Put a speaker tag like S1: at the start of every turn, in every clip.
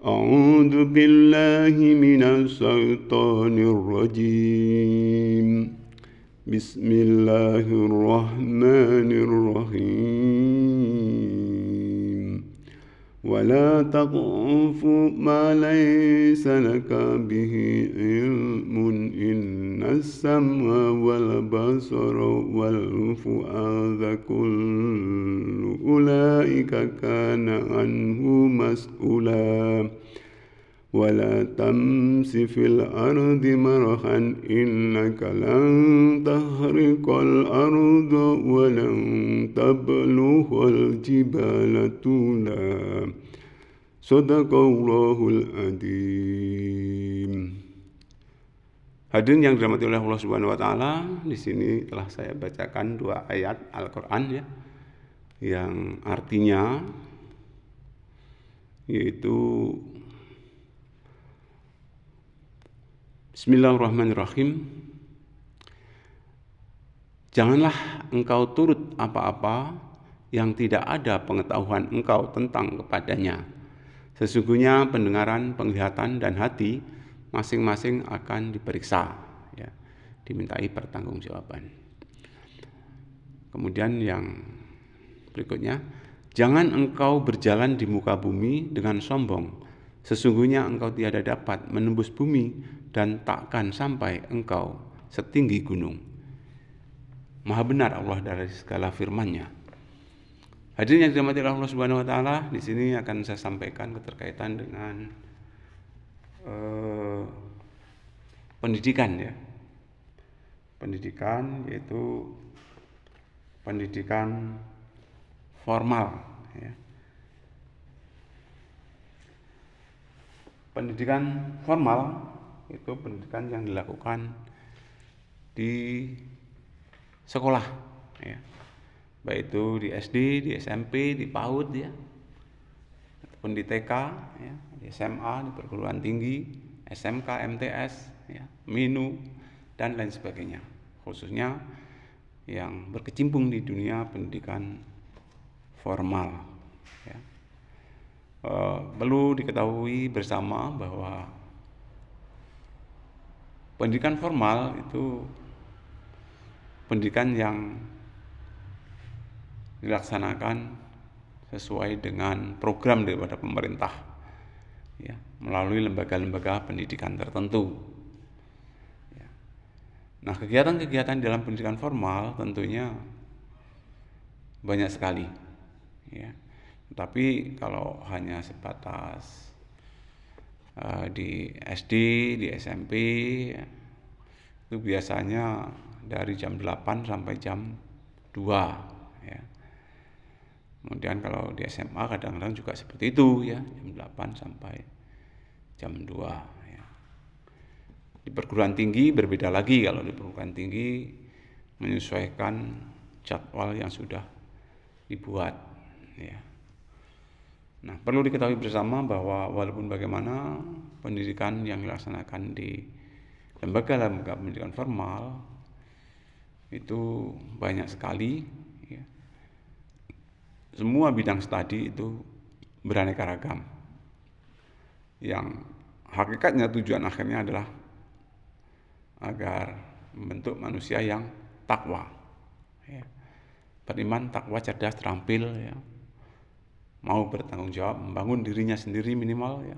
S1: أعوذ بالله من الشيطان الرجيم بسم الله الرحمن الرحيم ولا تقف ما ليس لك به علم إن السمع والبصر والفؤاد كل أولئك كان عنه مسؤولا ولا تمس في الأرض مرحا إنك لن تخرق الأرض ولن تبلغ الجبال طولا صدق الله العظيم. Hadirin yang dirahmati oleh Allah Subhanahu wa taala, di sini telah saya bacakan 2 ayat Al-Qur'an ya, yang artinya yaitu Bismillahirrahmanirrahim. Janganlah engkau turut apa-apa yang tidak ada pengetahuan engkau tentang kepadanya. Sesungguhnya pendengaran, penglihatan, dan hati masing-masing akan diperiksa, ya, dimintai pertanggungjawaban. Kemudian yang berikutnya, jangan engkau berjalan di muka bumi dengan sombong. Sesungguhnya engkau tiada dapat menembus bumi dan takkan sampai engkau setinggi gunung. Maha benar Allah dari segala firman-Nya. Hadirin yang dirahmati Allah Subhanahu wa taala, di sini akan saya sampaikan keterkaitan dengan pendidikan ya. Pendidikan yaitu pendidikan formal ya. Pendidikan formal itu pendidikan yang dilakukan di sekolah ya. Baik itu di SD, di SMP, di PAUD ya, ataupun di TK ya, di SMA, di perguruan tinggi, SMK, MTS ya, MINU dan lain sebagainya. Khususnya yang berkecimpung di dunia pendidikan formal ya. Perlu diketahui bersama bahwa pendidikan formal itu pendidikan yang dilaksanakan sesuai dengan program daripada pemerintah ya, melalui lembaga-lembaga pendidikan tertentu ya. Nah, kegiatan-kegiatan dalam pendidikan formal tentunya banyak sekali ya. Tapi kalau hanya sebatas di SD, di SMP ya, itu biasanya dari jam 8 sampai jam 2 ya. Kemudian kalau di SMA kadang-kadang juga seperti itu ya, jam 8 sampai jam 2 ya. Di perguruan tinggi berbeda lagi. Kalau di perguruan tinggi menyesuaikan jadwal yang sudah dibuat ya. Nah, perlu diketahui bersama bahwa walaupun bagaimana pendidikan yang dilaksanakan di lembaga-lembaga pendidikan formal itu banyak sekali ya. Semua bidang studi itu beraneka ragam, yang hakikatnya tujuan akhirnya adalah agar membentuk manusia yang takwa ya. Beriman, takwa, cerdas, terampil ya, mau bertanggung jawab, membangun dirinya sendiri minimal ya,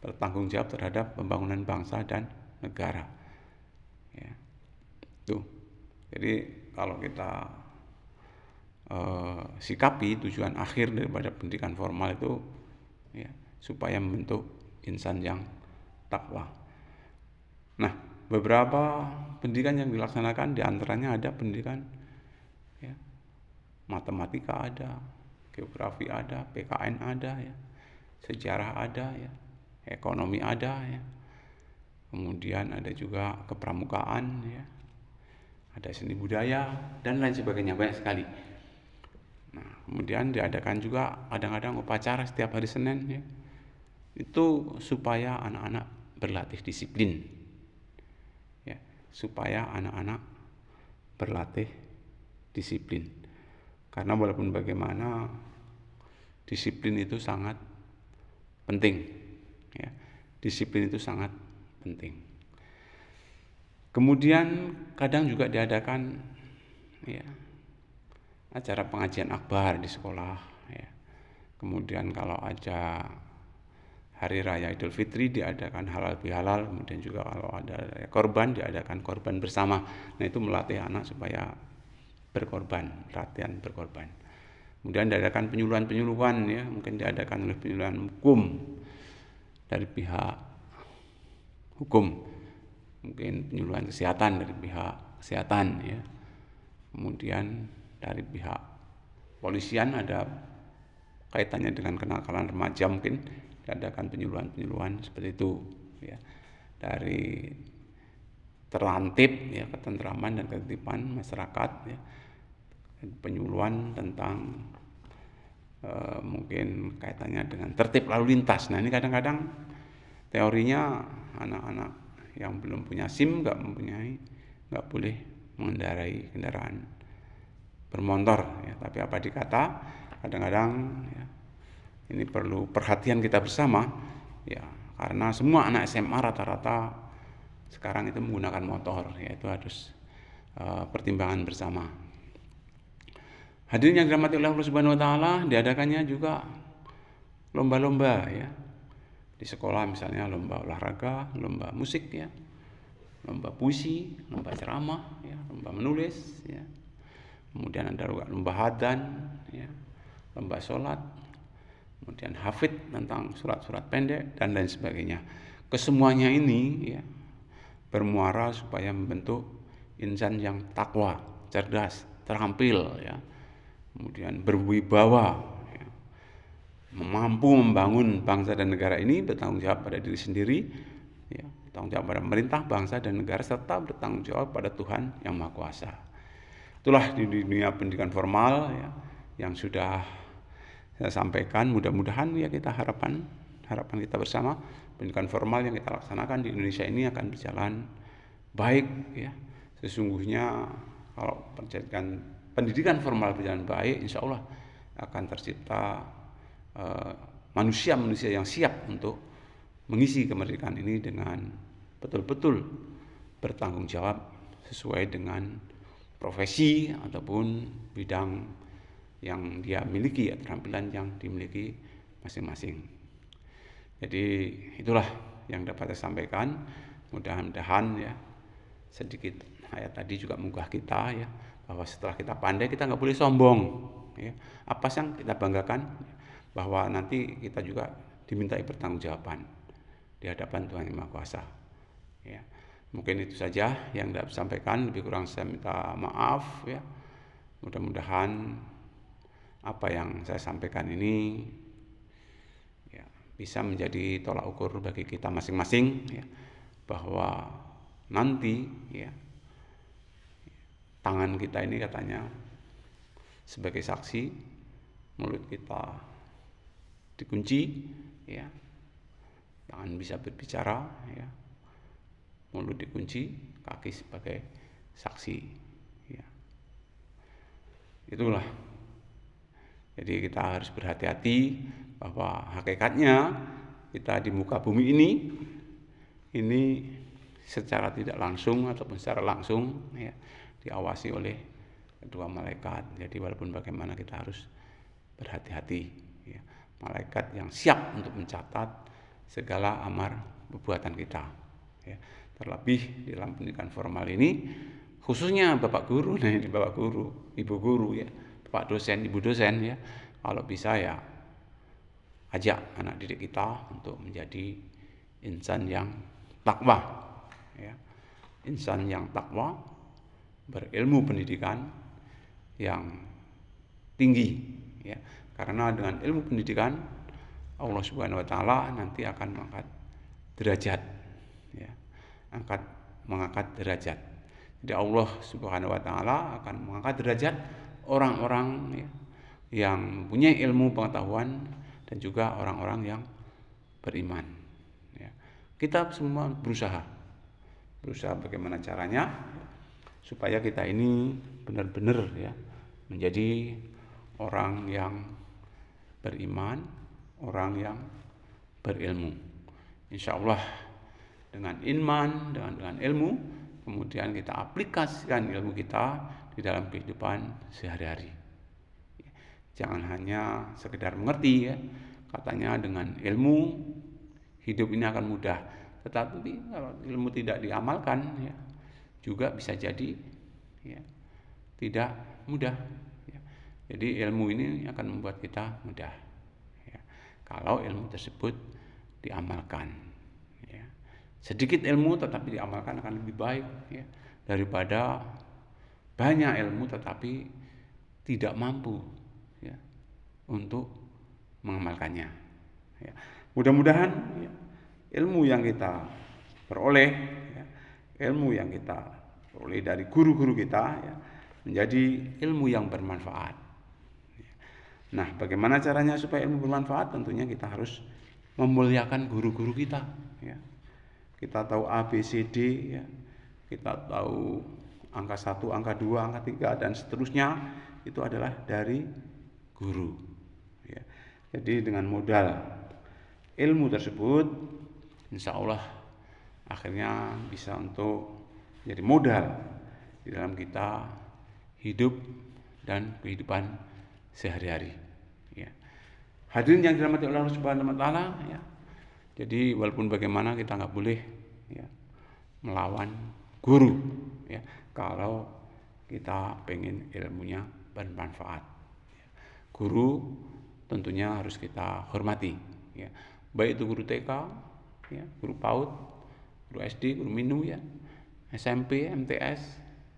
S1: bertanggung jawab terhadap pembangunan bangsa dan negara ya. Tuh. Jadi kalau kita sikapi tujuan akhir daripada pendidikan formal itu ya, supaya membentuk insan yang takwa. Nah, beberapa pendidikan yang dilaksanakan diantaranya ada pendidikan ya, matematika ada, geografi ada, PKN ada ya, sejarah ada ya, ekonomi ada ya, kemudian ada juga kepramukaan ya, ada seni budaya dan lain sebagainya, banyak sekali. Nah, kemudian diadakan juga kadang-kadang upacara setiap hari Senin ya, itu supaya anak-anak berlatih disiplin ya, supaya anak-anak berlatih disiplin. Karena walaupun bagaimana disiplin itu sangat penting disiplin itu sangat penting. Kemudian kadang juga diadakan ya, acara pengajian akbar di sekolah ya. Kemudian kalau ada hari raya Idul Fitri diadakan halal bihalal, kemudian juga kalau ada korban diadakan korban bersama. Nah, itu melatih anak supaya berkorban, latihan berkorban. Kemudian diadakan penyuluhan-penyuluhan ya, mungkin diadakan oleh penyuluhan hukum dari pihak hukum, mungkin penyuluhan kesehatan dari pihak kesehatan ya. Kemudian dari pihak polisian ada kaitannya dengan kenakalan remaja, mungkin diadakan penyuluhan-penyuluhan seperti itu ya. Dari terantip ya, ketentraman dan ketertiban masyarakat ya, penyuluhan tentang mungkin kaitannya dengan tertib lalu lintas. Nah, ini kadang-kadang teorinya anak-anak yang belum punya SIM nggak boleh mengendarai kendaraan bermotor ya. Tapi apa dikata, kadang-kadang ya, ini perlu perhatian kita bersama ya, karena semua anak SMA rata-rata sekarang itu menggunakan motor ya, itu harus pertimbangan bersama. Hadirin yang dirahmati oleh Allah Subhanahu wa taala, diadakannya juga lomba-lomba ya. Di sekolah misalnya lomba olahraga, lomba musik ya, lomba puisi, lomba ceramah ya, lomba menulis ya. Kemudian ada juga lomba hadan ya, lomba sholat, kemudian hafid tentang surat-surat pendek dan lain sebagainya. Kesemuanya ini ya bermuara supaya membentuk insan yang takwa, cerdas, terampil ya. Kemudian berwibawa ya, mampu membangun bangsa dan negara ini, bertanggung jawab pada diri sendiri ya, bertanggung jawab pada pemerintah, bangsa dan negara, serta bertanggung jawab pada Tuhan yang Maha Kuasa. Itulah di dunia pendidikan formal ya, yang sudah saya sampaikan. Mudah-mudahan ya kita harapan kita bersama, pendidikan formal yang kita laksanakan di Indonesia ini akan berjalan baik ya. Sesungguhnya kalau pendidikan formal berjalan baik, insya Allah akan tercipta manusia-manusia yang siap untuk mengisi kemerdekaan ini dengan betul-betul bertanggung jawab sesuai dengan profesi ataupun bidang yang dia miliki, keterampilan yang dimiliki masing-masing. Jadi itulah yang dapat saya sampaikan. Mudah-mudahan ya sedikit ayat tadi juga menggugah kita ya, bahwa setelah kita pandai kita nggak boleh sombong ya. Apa yang kita banggakan, bahwa nanti kita juga dimintai pertanggungjawaban di hadapan Tuhan Yang Maha Kuasa ya. Mungkin itu saja yang dapat saya sampaikan, lebih kurang saya minta maaf ya. Mudah-mudahan apa yang saya sampaikan ini ya bisa menjadi tolak ukur bagi kita masing-masing ya, bahwa nanti ya tangan kita ini katanya sebagai saksi, mulut kita dikunci ya, tangan bisa berbicara ya, mulut dikunci, kaki sebagai saksi ya. Itulah, jadi kita harus berhati-hati bahwa hakikatnya kita di muka bumi ini secara tidak langsung ataupun secara langsung ya, diawasi oleh kedua malaikat. Jadi walaupun bagaimana kita harus berhati-hati ya. Malaikat yang siap untuk mencatat segala amar perbuatan kita ya. Terlebih di dalam pendidikan formal ini, khususnya Bapak Guru, Bapak Guru, Ibu Guru ya, Bapak dosen, Ibu dosen ya, kalau bisa ya ajak anak didik kita untuk menjadi insan yang takwa ya. Insan yang takwa, berilmu pendidikan yang tinggi ya. Karena dengan ilmu pendidikan Allah Subhanahu wa taala nanti akan mengangkat derajat ya. Mengangkat derajat. Jadi Allah Subhanahu wa taala akan mengangkat derajat orang-orang ya, yang punya ilmu pengetahuan dan juga orang-orang yang beriman ya. Kita semua berusaha bagaimana caranya supaya kita ini benar-benar ya menjadi orang yang beriman, orang yang berilmu. insya Allah dengan iman, dengan ilmu, kemudian kita aplikasikan ilmu kita di dalam kehidupan sehari-hari. Jangan hanya sekedar mengerti ya, katanya dengan ilmu hidup ini akan mudah, tetapi kalau ilmu tidak diamalkan ya, juga bisa jadi ya, tidak mudah ya. Jadi ilmu ini akan membuat kita mudah ya, kalau ilmu tersebut diamalkan ya. Sedikit ilmu tetapi diamalkan akan lebih baik ya, daripada banyak ilmu tetapi tidak mampu ya, untuk mengamalkannya ya. Mudah-mudahan ya, ilmu yang kita peroleh ya, ilmu yang kita peroleh dari guru-guru kita ya, menjadi ilmu yang bermanfaat. Nah, bagaimana caranya supaya ilmu bermanfaat? Tentunya kita harus memuliakan guru-guru kita ya. Kita tahu A, B, C, D ya. Kita tahu angka 1, angka 2, angka 3 dan seterusnya, itu adalah dari guru ya. Jadi dengan modal ilmu tersebut, insya Allah akhirnya bisa untuk jadi modal di dalam kita hidup dan kehidupan sehari-hari ya. Hadirin yang dirahmati Allah Subhanahu wa taala ya. Jadi walaupun bagaimana kita nggak boleh ya, melawan guru ya, kalau kita pengen ilmunya bermanfaat ya. Guru tentunya harus kita hormati ya, baik itu guru TK ya, guru PAUD, guru SD, guru minu ya, SMP, MTS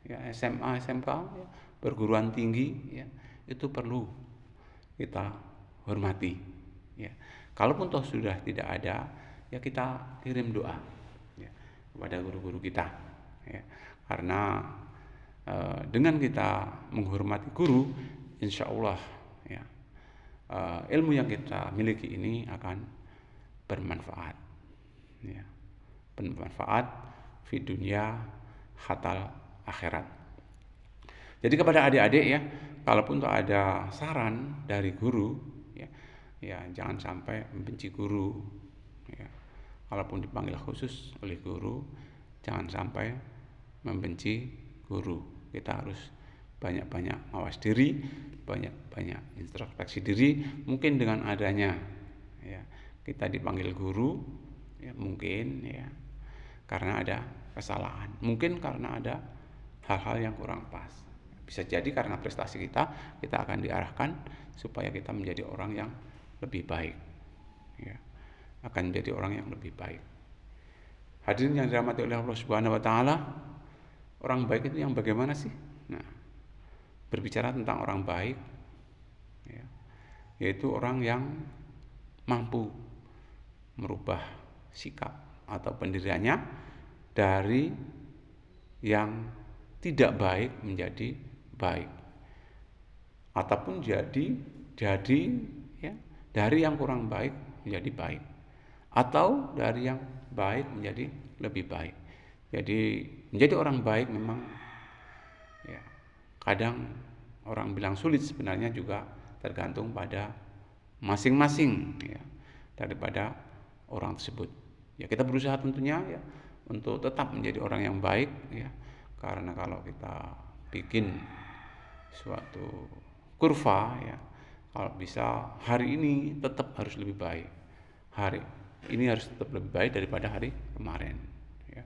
S1: ya, SMA, SMK ya, perguruan tinggi ya, itu perlu kita hormati ya. Kalaupun toh sudah tidak ada ya, kita kirim doa ya, kepada guru-guru kita ya. Karena dengan kita menghormati guru, insya Allah ya, ilmu yang kita miliki ini akan bermanfaat ya, bermanfaat di dunia hatta akhirat. Jadi kepada adik-adik ya, kalaupun tuh ada saran dari guru ya, jangan sampai membenci guru ya. Kalaupun dipanggil khusus oleh guru, jangan sampai membenci guru. Kita harus banyak-banyak mawas diri, banyak-banyak introspeksi diri. Mungkin dengan adanya ya, kita dipanggil guru ya, mungkin ya karena ada kesalahan, mungkin karena ada hal-hal yang kurang pas. Bisa jadi karena prestasi kita akan diarahkan supaya kita menjadi orang yang lebih baik ya, akan menjadi orang yang lebih baik. Hadirin yang dirahmati oleh Allah Subhanahu wa taala, orang baik itu yang bagaimana sih? Nah, berbicara tentang orang baik ya, yaitu orang yang mampu merubah sikap atau pendiriannya dari yang tidak baik menjadi baik, ataupun jadi ya, dari yang kurang baik menjadi baik, atau dari yang baik menjadi lebih baik. Jadi menjadi orang baik memang ya, kadang orang bilang sulit, sebenarnya juga tergantung pada masing-masing ya, daripada orang tersebut. Ya, kita berusaha tentunya ya untuk tetap menjadi orang yang baik ya, karena kalau kita bikin suatu kurva ya, kalau bisa hari ini tetap harus lebih baik, hari ini harus tetap lebih baik daripada hari kemarin ya,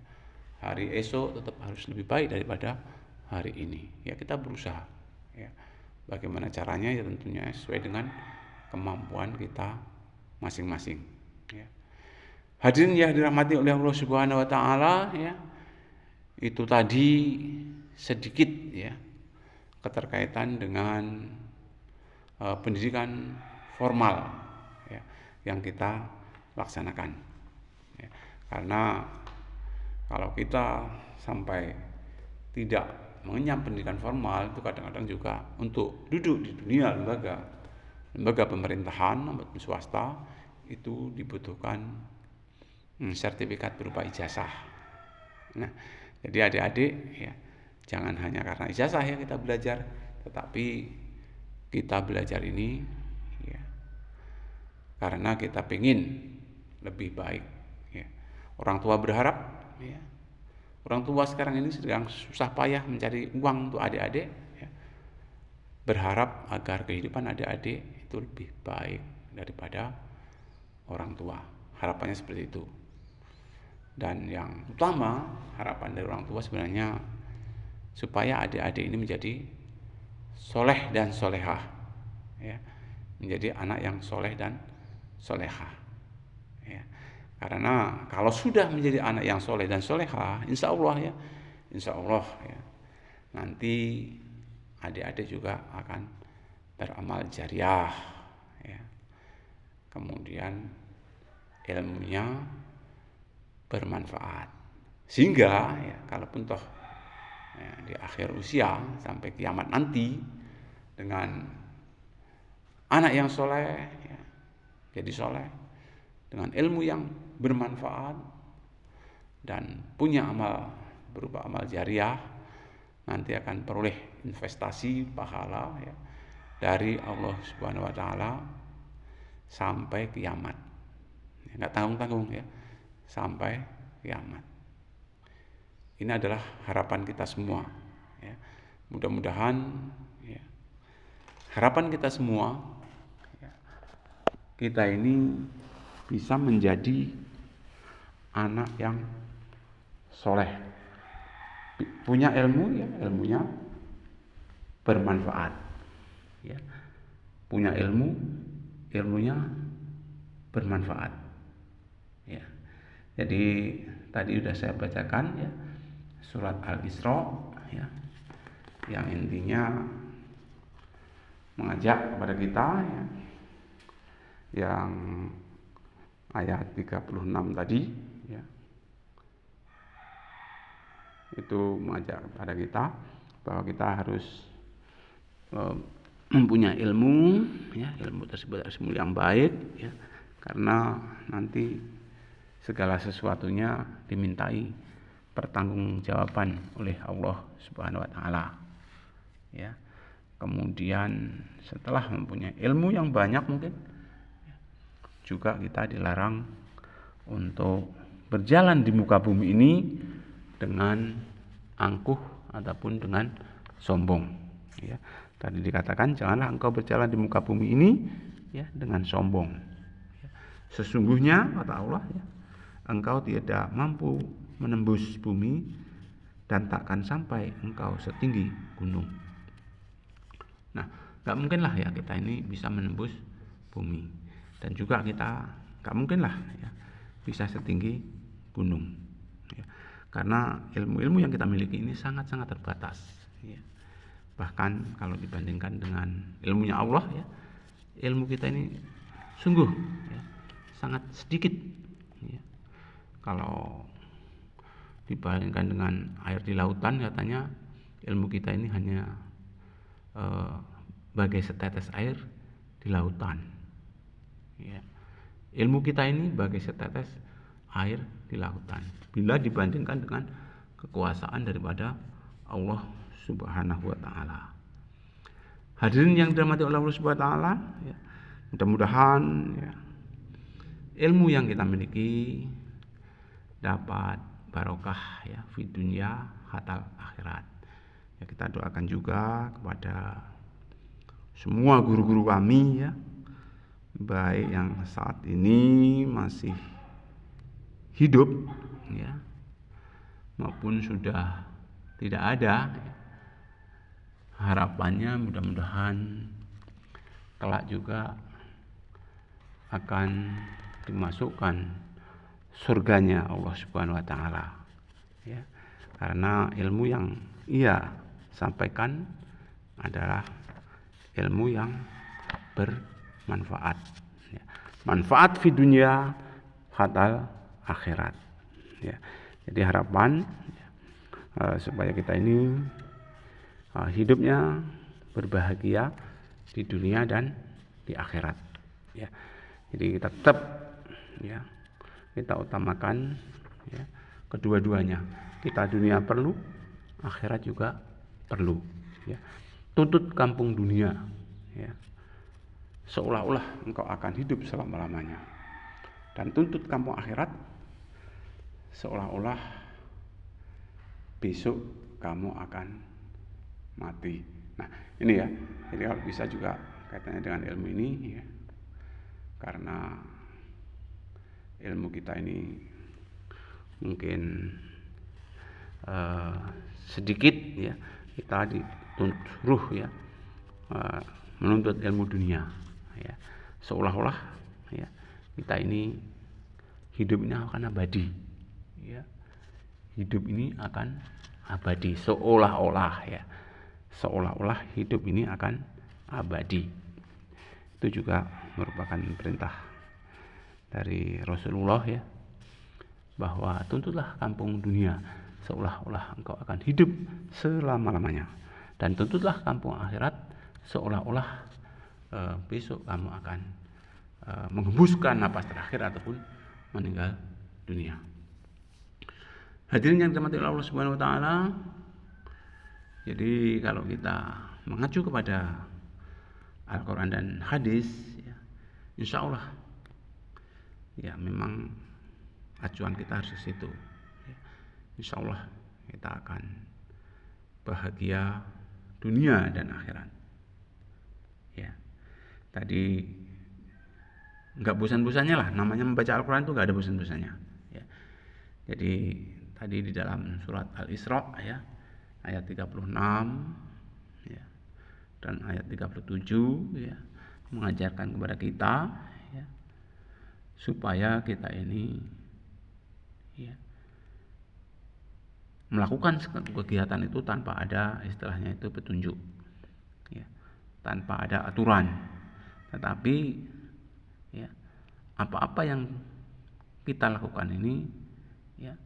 S1: hari esok tetap harus lebih baik daripada hari ini ya. Kita berusaha ya, bagaimana caranya ya, tentunya sesuai dengan kemampuan kita masing-masing ya. Hadirin yang dirahmati oleh Allah Subhanahu wa taala ya, itu tadi sedikit ya keterkaitan dengan pendidikan formal ya, yang kita laksanakan ya. Karena kalau kita sampai tidak mengenyam pendidikan formal, itu kadang-kadang juga untuk duduk di dunia lembaga pemerintahan maupun swasta itu dibutuhkan sertifikat berupa ijazah. Nah, jadi adik-adik ya, jangan hanya karena ijazah ya kita belajar, tetapi kita belajar ini ya karena kita pengen lebih baik ya, Orang tua berharap, ya, orang tua sekarang ini sedang susah payah mencari uang untuk adik-adik, ya, berharap agar kehidupan adik-adik itu lebih baik daripada orang tua. Harapannya seperti itu. Dan yang utama, harapan dari orang tua sebenarnya supaya adik-adik ini menjadi soleh dan solehah, ya, menjadi anak yang soleh dan solehah, ya. Karena kalau sudah menjadi anak yang soleh dan solehah, insya Allah, ya, nanti adik-adik juga akan beramal jariah, ya. Kemudian ilmunya bermanfaat, sehingga ya, kalaupun toh, ya, di akhir usia sampai kiamat nanti dengan anak yang soleh, ya, jadi soleh dengan ilmu yang bermanfaat dan punya amal berupa amal jariah, nanti akan peroleh investasi pahala, ya, dari Allah Subhanahu wa taala sampai kiamat. Enggak tanggung-tanggung, ya, sampai kiamat. Ini adalah harapan kita semua, ya. Mudah-mudahan, ya, harapan kita semua, ya, kita ini bisa menjadi anak yang soleh, punya ilmu, ya, ilmunya bermanfaat, ya, punya ilmu, ilmunya bermanfaat, ya. Jadi tadi sudah saya bacakan, ya, surat Al-Isra, ya, yang intinya mengajak kepada kita, ya, yang ayat 36 tadi, ya, itu mengajak kepada kita bahwa kita harus mempunyai ilmu, ya, ilmu tersebut harus ilmu yang baik, ya, karena nanti segala sesuatunya dimintai pertanggungjawaban oleh Allah Subhanahu wa taala, ya. Kemudian setelah mempunyai ilmu yang banyak, mungkin juga kita dilarang untuk berjalan di muka bumi ini dengan angkuh ataupun dengan sombong, ya. Tadi dikatakan janganlah engkau berjalan di muka bumi ini, ya, dengan sombong, ya. Sesungguhnya kata Allah, ya, engkau tidak mampu menembus bumi dan takkan sampai engkau setinggi gunung. Nah, gak mungkinlah, ya, kita ini bisa menembus bumi, dan juga kita gak mungkinlah, ya, bisa setinggi gunung, ya. Karena ilmu-ilmu yang kita miliki ini sangat-sangat terbatas, ya. Bahkan kalau dibandingkan dengan ilmunya Allah, ya, ilmu kita ini sungguh, ya, sangat sedikit, ya. Kalau dibandingkan dengan air di lautan, katanya ilmu kita ini hanya bagai setetes air di lautan, ya. Ilmu kita ini bagai setetes air di lautan bila dibandingkan dengan kekuasaan daripada Allah Subhanahu wa taala. Hadirin yang dirahmati oleh Allah Subhanahu wa taala, ya, mudah-mudahan, ya, ilmu yang kita miliki dapat barokah, ya, fi dunya hatal akhirat. Ya, kita doakan juga kepada semua guru-guru kami, ya, baik yang saat ini masih hidup, ya, maupun sudah tidak ada, ya. Harapannya mudah-mudahan kelak juga akan dimasukkan surganya Allah Subhanahu wa taala, ya. Karena ilmu yang ia sampaikan adalah ilmu yang bermanfaat, ya. Manfaat di dunia hatal akhirat, ya. Jadi harapan, ya, supaya kita ini hidupnya berbahagia di dunia dan di akhirat, ya. Jadi kita tetap, ya, kita utamakan, ya, kedua-duanya. Kita dunia perlu, akhirat juga perlu, ya. Tuntut kampung dunia, ya, seolah-olah engkau akan hidup selama-lamanya, dan tuntut kampung akhirat seolah-olah besok kamu akan mati. Nah, ini ya. Jadi kalau bisa juga kaitannya dengan ilmu ini ya. Karena ilmu kita ini mungkin sedikit ya, kita dituntut ya menuntut ilmu dunia ya, seolah-olah ya kita ini hidup ini akan abadi ya, hidup ini akan abadi, seolah-olah ya, seolah-olah hidup ini akan abadi. Itu juga merupakan perintah dari Rasulullah ya, bahwa tuntutlah kampung dunia seolah-olah engkau akan hidup selama-lamanya, dan tuntutlah kampung akhirat seolah-olah besok kamu akan menghembuskan napas terakhir ataupun meninggal dunia. Hadirin yang dirahmati Allah Subhanahu wa taala, jadi kalau kita mengacu kepada Al-Quran dan hadis ya, insya Allah ya memang acuan kita harus ke situ ya. Insya Allah kita akan bahagia dunia dan akhirat ya. Tadi nggak bosan-bosannya lah, namanya membaca Al-Quran itu nggak ada bosan-bosannya ya. Jadi tadi di dalam surat Al-Isra ya, ayat 36 ya, dan ayat 37 ya, mengajarkan kepada kita ya, supaya kita ini ya, melakukan kegiatan itu tanpa ada istilahnya itu petunjuk ya, tanpa ada aturan, tetapi ya apa-apa yang kita lakukan ini ya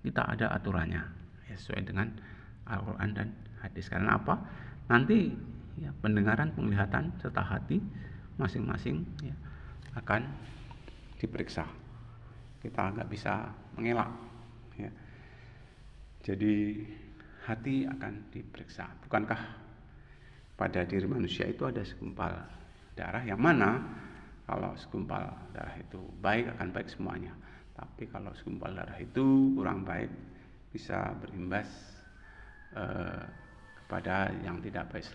S1: kita ada aturannya ya, sesuai dengan Al-Quran dan hadis. Karena apa? Nanti ya, pendengaran, penglihatan serta hati masing-masing ya, akan diperiksa. Kita nggak bisa mengelak ya. Jadi hati akan diperiksa. Bukankah pada diri manusia itu ada segumpal darah, yang mana kalau segumpal darah itu baik akan baik semuanya, tapi kalau segumpal darah itu kurang baik bisa berimbas kepada yang tidak baik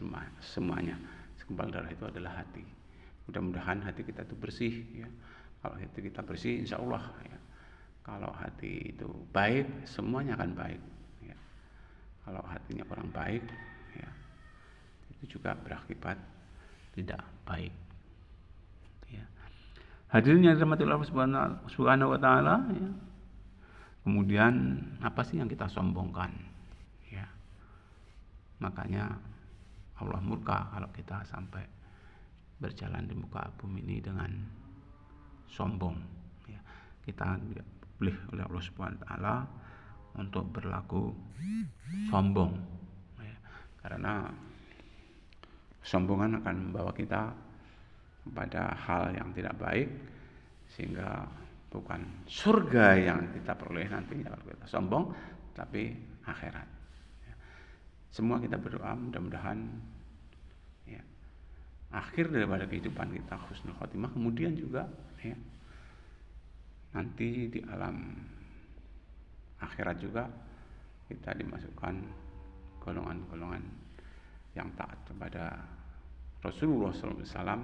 S1: semuanya. Segumpal darah itu adalah hati. Mudah-mudahan hati kita itu bersih ya. Kalau hati kita bersih, insya Allah ya, kalau hati itu baik, semuanya akan baik ya. Kalau hatinya kurang baik ya, itu juga berakibat tidak baik ya. Hadirin yang dirahmati Allah Subhanahu wa taala ya. Kemudian apa sih yang kita sombongkan ya? Makanya Allah murka kalau kita sampai berjalan di muka bumi ini dengan sombong ya. Kita tidak boleh oleh Allah Subhanahu wa taala untuk berlaku sombong ya. Karena kesombongan akan membawa kita pada hal yang tidak baik, sehingga bukan surga yang kita peroleh nantinya kalau kita sombong, tapi akhirat ya. Semua kita berdoa mudah-mudahan ya, akhir daripada kehidupan kita husnul khotimah, kemudian juga ya, nanti di alam akhirat juga kita dimasukkan golongan-golongan yang taat kepada Rasulullah SAW,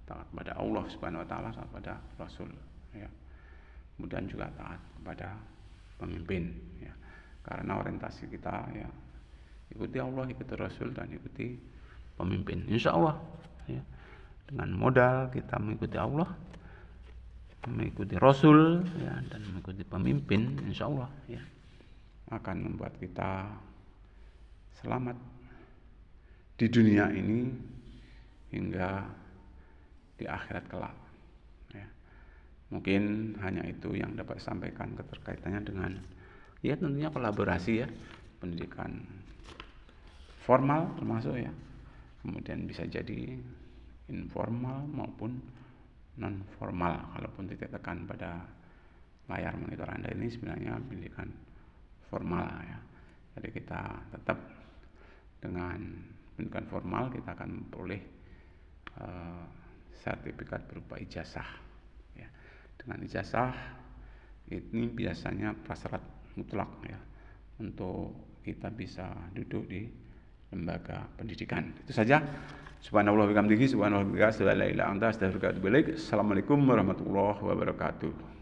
S1: taat kepada Allah Subhanahu wa taala, taat kepada Rasul ya. Kemudian juga taat kepada pemimpin ya. Karena orientasi kita ya ikuti Allah, ikuti Rasul, dan ikuti pemimpin. Insya Allah ya, dengan modal kita mengikuti Allah, mengikuti Rasul ya, dan mengikuti pemimpin, insya Allah ya, akan membuat kita selamat di dunia ini hingga di akhirat kelak ya. Mungkin hanya itu yang dapat sampaikan keterkaitannya dengan ya tentunya kolaborasi ya, pendidikan formal termasuk ya, kemudian bisa jadi informal maupun non formal. Kalaupun tidak tekan pada layar monitor Anda ini sebenarnya pendidikan formal ya. Jadi kita tetap dengan pendidikan formal kita akan memperoleh sertifikat berupa ijazah ya. Dengan ijazah Ini biasanya prasyarat mutlak ya untuk kita bisa duduk di lembaga pendidikan. Itu saja. Subhanallah wa bihamdihi, subhanallah wa bihamdihi, la ilaha illa anta, astaghfiruka wa atubu ilaik. Assalamualaikum warahmatullahi wabarakatuh.